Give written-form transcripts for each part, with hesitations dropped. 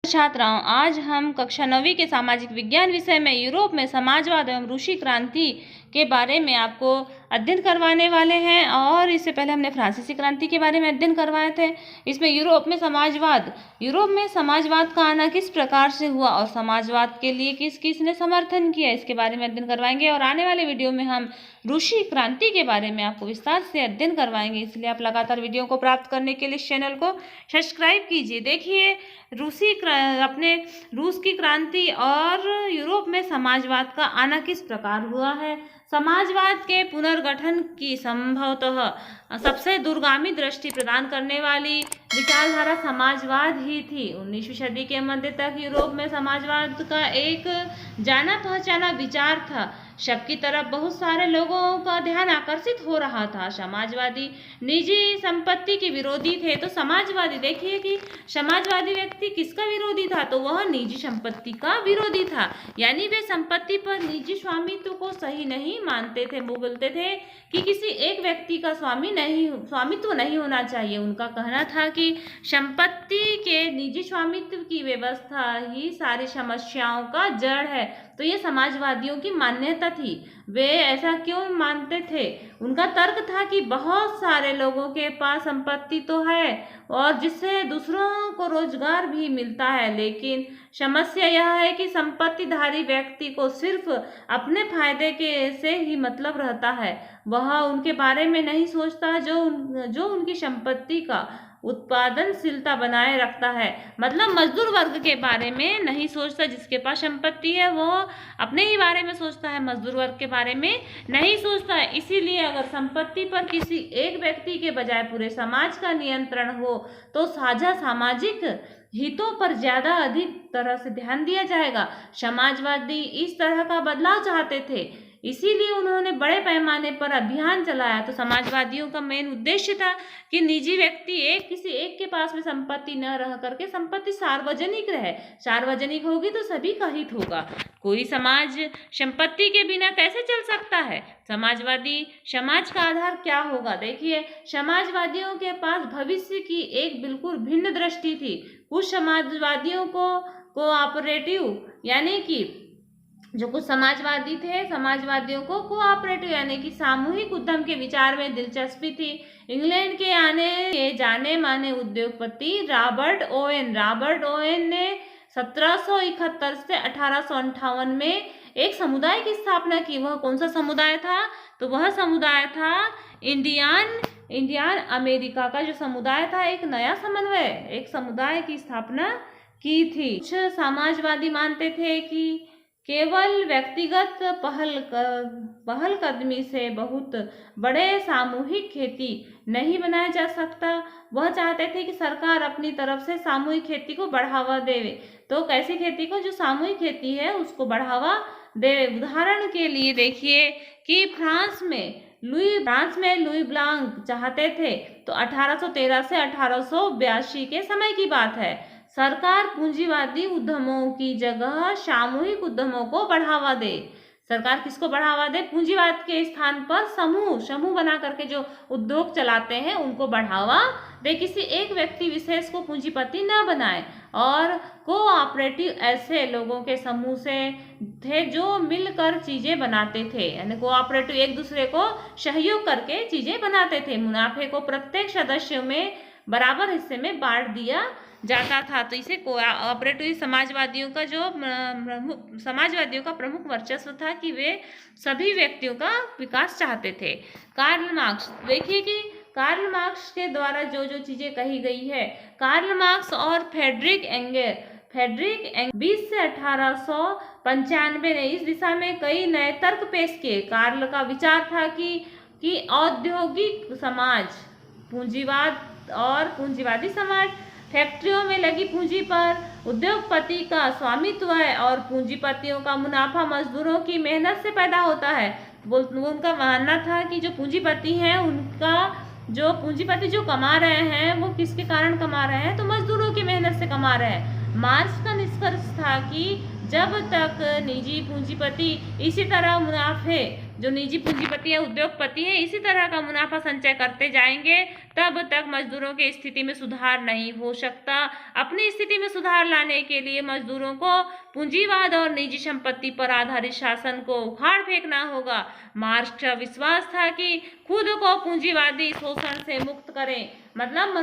छात्राओं, आज हम कक्षा 9वीं के सामाजिक विज्ञान विषय में यूरोप में समाजवाद एवं रूसी क्रांति के बारे में आपको अध्ययन करवाने वाले हैं। और इससे पहले हमने फ्रांसीसी क्रांति के बारे में अध्ययन करवाए थे। इसमें यूरोप में समाजवाद का आना किस प्रकार से हुआ और समाजवाद के लिए किस किस ने समर्थन किया, इसके बारे में अध्ययन करवाएंगे। और आने वाले वीडियो में हम रूसी क्रांति के बारे में आपको विस्तार से अध्ययन करवाएंगे। इसलिए आप लगातार वीडियो को प्राप्त करने के लिए इस चैनल को सब्सक्राइब कीजिए। देखिए, अपने रूस की क्रांति और यूरोप में समाजवाद का आना किस प्रकार हुआ है। समाजवाद के पुनर्गठन की संभवतः सबसे दूरगामी दृष्टि प्रदान करने वाली विचारधारा समाजवाद ही थी। 19वीं सदी के मध्य तक यूरोप में समाजवाद का एक जाना पहचाना विचार था। शक की तरफ बहुत सारे लोगों का ध्यान आकर्षित हो रहा था। समाजवादी निजी संपत्ति के विरोधी थे, तो समाजवादी, देखिए कि समाजवादी व्यक्ति किसका विरोधी था, तो वह निजी संपत्ति का विरोधी था। यानी वे संपत्ति पर निजी स्वामित्व को सही नहीं मानते थे। वो बोलते थे कि किसी एक व्यक्ति का स्वामित्व नहीं होना चाहिए। उनका कहना था कि संपत्ति के निजी स्वामित्व की व्यवस्था ही सारी समस्याओं का जड़ है। तो ये समाजवादियों की मान्यता थी। वे ऐसा क्यों मानते थे? उनका तर्क था कि बहुत सारे लोगों के पास संपत्ति तो है और जिससे दूसरों को रोजगार भी मिलता है, लेकिन समस्या यह है कि संपत्तिधारी व्यक्ति को सिर्फ अपने फायदे के से ही मतलब रहता है। वह उनके बारे में नहीं सोचता जो उनकी संपत्ति का उत्पादनशीलता बनाए रखता है। मतलब मजदूर वर्ग के बारे में नहीं सोचता। जिसके पास संपत्ति है वो अपने ही बारे में सोचता है, मजदूर वर्ग के बारे में नहीं सोचता है। इसीलिए अगर संपत्ति पर किसी एक व्यक्ति के बजाय पूरे समाज का नियंत्रण हो तो साझा सामाजिक हितों पर ज्यादा अधिक तरह से ध्यान दिया जाएगा। समाजवादी इस तरह का बदलाव चाहते थे, इसीलिए उन्होंने बड़े पैमाने पर अभियान चलाया। तो समाजवादियों का मेन उद्देश्य था कि निजी व्यक्ति किसी एक के पास में संपत्ति न रह करके संपत्ति सार्वजनिक रहे। सार्वजनिक होगी तो सभी का हित होगा। कोई समाज संपत्ति के बिना कैसे चल सकता है? समाजवादी समाज का आधार क्या होगा? देखिए, समाजवादियों के पास भविष्य की एक बिल्कुल भिन्न दृष्टि थी। कुछ समाजवादियों को कोऑपरेटिव यानी कि जो कुछ समाजवादी थे, समाजवादियों को कोऑपरेटिव यानी कि सामूहिक उद्यम के विचार में दिलचस्पी थी। इंग्लैंड के जाने माने उद्योगपति रॉबर्ट ओवेन ने 1771 से 1858 में एक समुदाय की स्थापना की। वह कौन सा समुदाय था? तो वह समुदाय था इंडियन अमेरिका का जो समुदाय था, एक नया समन्वय एक समुदाय की स्थापना की थी। कुछ समाजवादी मानते थे कि केवल व्यक्तिगत पहलकदमी से बहुत बड़े सामूहिक खेती नहीं बनाया जा सकता। वह चाहते थे कि सरकार अपनी तरफ से सामूहिक खेती को बढ़ावा देवे। तो कैसी खेती को? जो सामूहिक खेती है उसको बढ़ावा दे। उदाहरण के लिए देखिए कि फ्रांस में लुई ब्लांक चाहते थे। तो 1813 से 1882 के समय की बात है। सरकार पूंजीवादी उद्यमों की जगह सामूहिक उद्यमों को बढ़ावा दे। सरकार किसको बढ़ावा दे? पूंजीवाद के स्थान पर समूह बना करके जो उद्योग चलाते हैं उनको बढ़ावा दे। किसी एक व्यक्ति विशेष को पूंजीपति न बनाए। और कोऑपरेटिव ऐसे लोगों के समूह से थे जो मिलकर चीजें बनाते थे। यानी कोऑपरेटिव एक दूसरे को सहयोग करके चीजें बनाते थे। मुनाफे को प्रत्येक सदस्य में बराबर हिस्से में बांट दिया जाता था। तो इसे कोऑपरेटिव समाजवादियों का प्रमुख वर्चस्व था कि वे सभी व्यक्तियों का विकास चाहते थे। कार्ल मार्क्स, देखिए कि कार्ल मार्क्स के द्वारा जो जो चीजें कही गई है, कार्ल मार्क्स और फ्रेडरिक एंगर 20 से 1895 ने इस दिशा में कई नए तर्क पेश किए। कार्ल का विचार था कि औद्योगिक समाज, पूंजीवाद और पूंजीवादी समाज, फैक्ट्रियों में लगी पूंजी पर उद्योगपति का स्वामित्व है और पूंजीपतियों का मुनाफा मजदूरों की मेहनत से पैदा होता है। उनका मानना था कि जो पूंजीपति हैं पूंजीपति जो कमा रहे हैं वो किसके कारण कमा रहे हैं? तो मजदूरों की मेहनत से कमा रहे हैं। मार्क्स का निष्कर्ष था कि जब तक निजी पूंजीपति इसी तरह मुनाफे जो निजी पूंजीपति है, उद्योगपति है, इसी तरह का मुनाफा संचय करते जाएंगे तब तक मजदूरों की स्थिति में सुधार नहीं हो सकता। अपनी स्थिति में सुधार लाने के लिए मजदूरों को पूंजीवाद और निजी संपत्ति पर आधारित शासन को उखाड़ फेंकना होगा। मार्क्स का विश्वास था कि खुद को पूंजीवादी शोषण से मुक्त करें, मतलब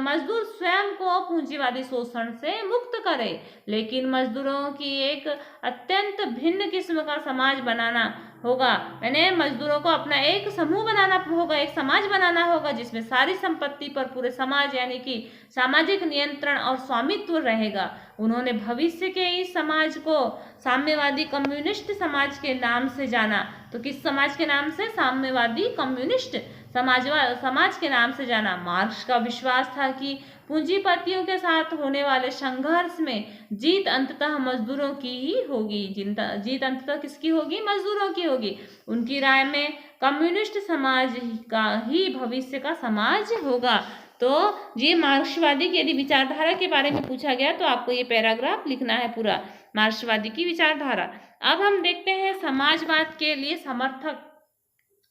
मजदूर स्वयं को पूंजीवादी शोषण से मुक्त करे, लेकिन मजदूरों की एक अत्यंत भिन्न किस्म का समाज बनाना होगा। यानी मजदूरों को अपना एक समूह बनाना होगा, एक समाज बनाना होगा जिसमें सारी संपत्ति पर पूरे समाज यानी कि सामाजिक नियंत्रण और स्वामित्व रहेगा। उन्होंने भविष्य के इस समाज को साम्यवादी कम्युनिस्ट समाज के नाम से जाना। तो किस समाज के नाम से? साम्यवादी कम्युनिस्ट समाज के नाम से जाना। मार्क्स का विश्वास था कि पूंजीपतियों के साथ होने वाले संघर्ष में जीत अंततः मजदूरों की ही होगी। जीत अंततः किसकी होगी? मजदूरों की होगी। उनकी राय में कम्युनिस्ट समाज का ही भविष्य का समाज होगा। तो ये मार्क्सवादी की यदि विचारधारा के बारे में पूछा गया तो आपको ये पैराग्राफ लिखना है पूरा, मार्क्सवादी की विचारधारा। अब हम देखते हैं समाजवाद के लिए समर्थक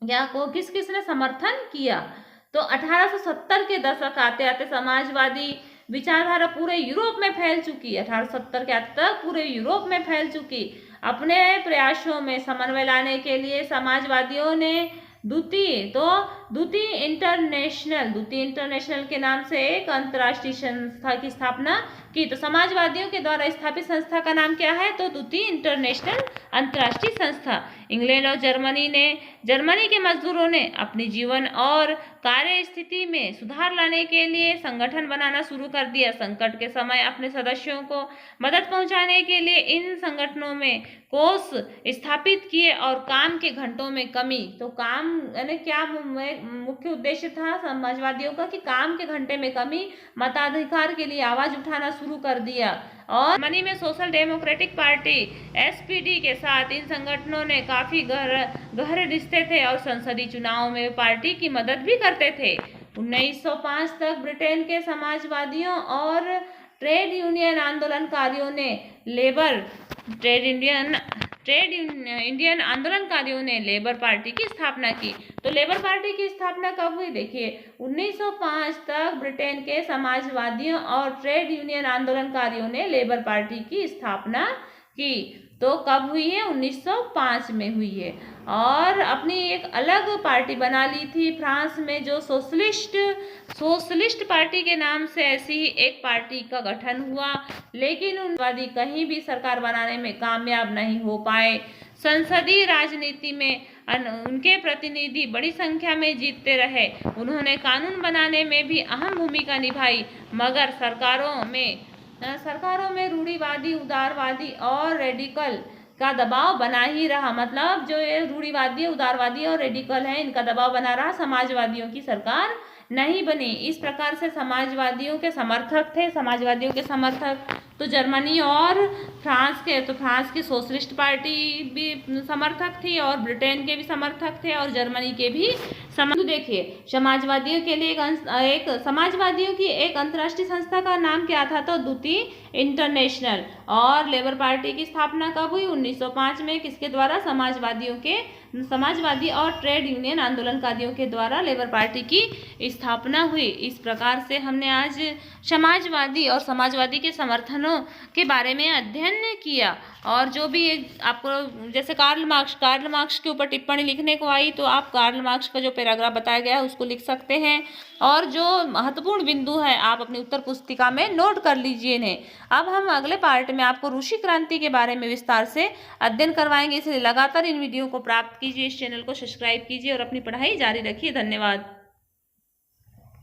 या को किस किस ने समर्थन किया। तो 1870 के दशक आते आते समाजवादी विचारधारा पूरे यूरोप में फैल चुकी। 1870 के अंत तक पूरे यूरोप में फैल चुकी। अपने प्रयासों में समन्वय लाने के लिए समाजवादियों ने द्वितीय इंटरनेशनल के नाम से एक अंतर्राष्ट्रीय संस्था की स्थापना की। तो समाजवादियों के द्वारा स्थापित संस्था का नाम क्या है? तो द्वितीय इंटरनेशनल अंतर्राष्ट्रीय संस्था। इंग्लैंड और जर्मनी के मजदूरों ने अपनी जीवन और कार्य स्थिति में सुधार लाने के लिए संगठन बनाना शुरू कर दिया। संकट के समय अपने सदस्यों को मदद पहुंचाने के लिए इन संगठनों में कोष स्थापित किए और काम के घंटों में कमी। तो काम यानी क्या मुख्य उद्देश्य था समाजवादियों का? कि काम के घंटे में कमी, मताधिकार के लिए आवाज उठाना शुरू कर दिया। और जर्मनी में सोशल डेमोक्रेटिक पार्टी SPD के साथ इन संगठनों ने काफी गहरे रिश्ते थे और संसदीय चुनाव में पार्टी की मदद भी करते थे। 1905 तक ब्रिटेन के समाजवादियों और ट्रेड यूनियन आंदोलनकारियों ने लेबर पार्टी की स्थापना की। तो लेबर पार्टी की स्थापना कब हुई? देखिए 1905 तक ब्रिटेन के समाजवादियों और ट्रेड यूनियन आंदोलनकारियों ने लेबर पार्टी की स्थापना की। तो कब हुई है? 1905 में हुई है। और अपनी एक अलग पार्टी बना ली थी फ्रांस में, जो सोशलिस्ट पार्टी के नाम से ऐसी ही एक पार्टी का गठन हुआ, लेकिन उनवादी कहीं भी सरकार बनाने में कामयाब नहीं हो पाए। संसदीय राजनीति में उनके प्रतिनिधि बड़ी संख्या में जीतते रहे। उन्होंने कानून बनाने में भी अहम भूमिका निभाई, मगर सरकारों में रूढ़िवादी, उदारवादी और रेडिकल का दबाव बना ही रहा। मतलब जो ये रूढ़िवादी, उदारवादी और रेडिकल है, इनका दबाव बना रहा। समाजवादियों की सरकार नहीं बनी। इस प्रकार से समाजवादियों के समर्थक तो जर्मनी और फ्रांस की सोशलिस्ट पार्टी भी समर्थक थी और ब्रिटेन के भी समर्थक थे और जर्मनी के भी समर्थक। देखिए समाजवादियों की एक अंतर्राष्ट्रीय संस्था का नाम क्या था? तो द्वितीय इंटरनेशनल। और लेबर पार्टी की स्थापना कब हुई? 1905 में। किसके द्वारा? समाजवादी और ट्रेड यूनियन आंदोलनकारियों के द्वारा लेबर पार्टी की स्थापना हुई। इस प्रकार से हमने आज समाजवादी और समाजवादी के समर्थनों के बारे में अध्ययन किया। और जो भी आपको जैसे कार्ल मार्क्स के ऊपर टिप्पणी लिखने को आई, तो आप कार्ल मार्क्स का जो पैराग्राफ बताया गया है उसको लिख सकते हैं। और जो महत्वपूर्ण बिंदु है आप अपनी उत्तर पुस्तिका में नोट कर लीजिए इन्हें। अब हम अगले पार्ट में आपको रूसी क्रांति के बारे में विस्तार से अध्ययन करवाएंगे, इसलिए लगातार इन वीडियो को प्राप्त कीजिए, इस चैनल को सब्सक्राइब कीजिए और अपनी पढ़ाई जारी रखिए। धन्यवाद।